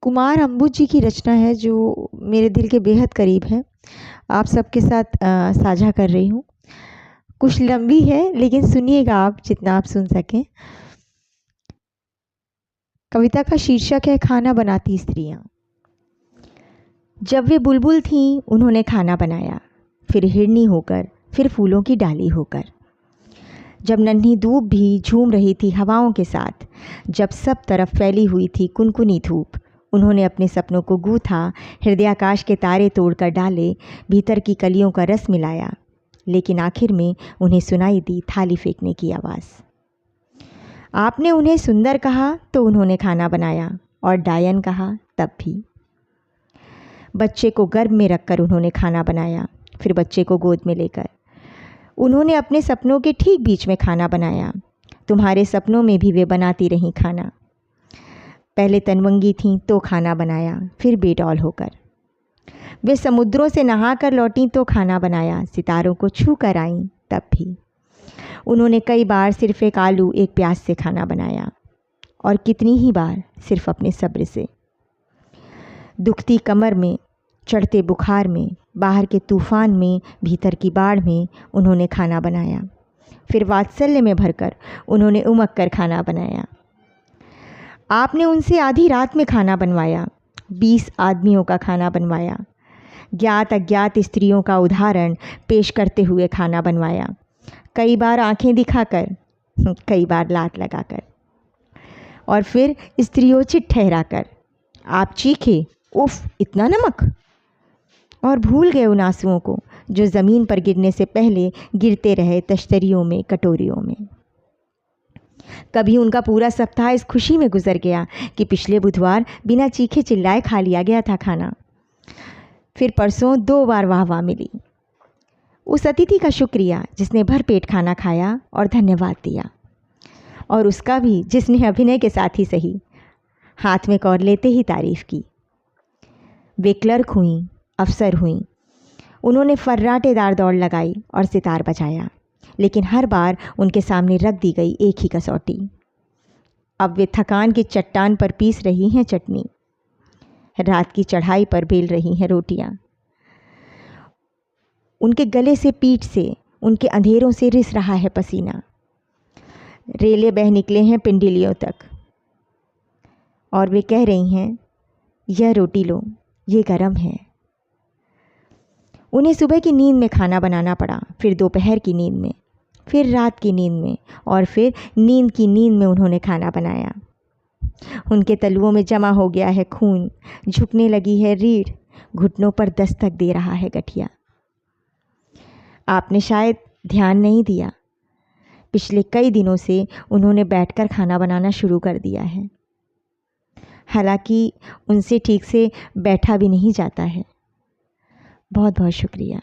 कुमार अम्बुज जी की रचना है जो मेरे दिल के बेहद करीब है। आप सबके साथ साझा कर रही हूँ। कुछ लंबी है लेकिन सुनिएगा आप जितना आप सुन सकें। कविता का शीर्षक है खाना बनाती स्त्रियाँ। जब वे बुलबुल थीं उन्होंने खाना बनाया, फिर हिरनी होकर, फिर फूलों की डाली होकर। जब नन्ही धूप भी झूम रही थी हवाओं के साथ, जब सब तरफ फैली हुई थी कुनकुनी धूप, उन्होंने अपने सपनों को गूथा, हृदयाकाश के तारे तोड़कर डाले, भीतर की कलियों का रस मिलाया। लेकिन आखिर में उन्हें सुनाई दी थाली फेंकने की आवाज़। आपने उन्हें सुंदर कहा तो उन्होंने खाना बनाया, और डायन कहा तब भी। बच्चे को गर्भ में रखकर उन्होंने खाना बनाया, फिर बच्चे को गोद में लेकर उन्होंने अपने सपनों के ठीक बीच में खाना बनाया। तुम्हारे सपनों में भी वे बनाती रहीं खाना। पहले तनवंगी थीं तो खाना बनाया, फिर बेडौल होकर। वे समुद्रों से नहाकर लौटीं तो खाना बनाया, सितारों को छू कर आईं तब भी। उन्होंने कई बार सिर्फ एक आलू एक प्याज से खाना बनाया, और कितनी ही बार सिर्फ अपने सब्र से। दुखती कमर में, चढ़ते बुखार में, बाहर के तूफान में, भीतर की बाढ़ में उन्होंने खाना बनाया। फिर वात्सल्य में भरकर उन्होंने उमक कर खाना बनाया। आपने उनसे आधी रात में खाना बनवाया, 20 आदमियों का खाना बनवाया। ज्ञात अज्ञात स्त्रियों का उदाहरण पेश करते हुए खाना बनवाया। कई बार आंखें दिखाकर, कई बार लात लगाकर, और फिर स्त्रियोचित ठहराकर। आप चीखे, उफ इतना नमक, और भूल गए उन आंसुओं को जो ज़मीन पर गिरने से पहले गिरते रहे तश्तरियों में, कटोरियों में। कभी उनका पूरा सप्ताह इस खुशी में गुजर गया कि पिछले बुधवार बिना चीखे चिल्लाए खा लिया गया था खाना। फिर परसों 2 बार वाह मिली। उस अतिथि का शुक्रिया जिसने भरपेट खाना खाया और धन्यवाद दिया, और उसका भी जिसने अभिनय के साथ ही सही हाथ में कौर लेते ही तारीफ की। वे क्लर्क हुईं, अफसर हुईं। उन्होंने फर्राटेदार दौड़ लगाई और सितार बजाया, लेकिन हर बार उनके सामने रख दी गई एक ही कसौटी। अब वे थकान की चट्टान पर पीस रही हैं चटनी, रात की चढ़ाई पर बेल रही हैं रोटियां। उनके गले से, पीठ से, उनके अंधेरों से रिस रहा है पसीना। रेले बह निकले हैं पिंडलियों तक, और वे कह रही हैं यह रोटी लो, ये गरम है। उन्हें सुबह की नींद में खाना बनाना पड़ा, फिर दोपहर की नींद में, फिर रात की नींद में, और फिर नींद की नींद में उन्होंने खाना बनाया। उनके तलुओं में जमा हो गया है खून, झुकने लगी है रीढ़, घुटनों पर दस्तक दे रहा है गठिया। आपने शायद ध्यान नहीं दिया, पिछले कई दिनों से उन्होंने बैठकर खाना बनाना शुरू कर दिया है। हालांकि उनसे ठीक से बैठा भी नहीं जाता है। बहुत बहुत शुक्रिया।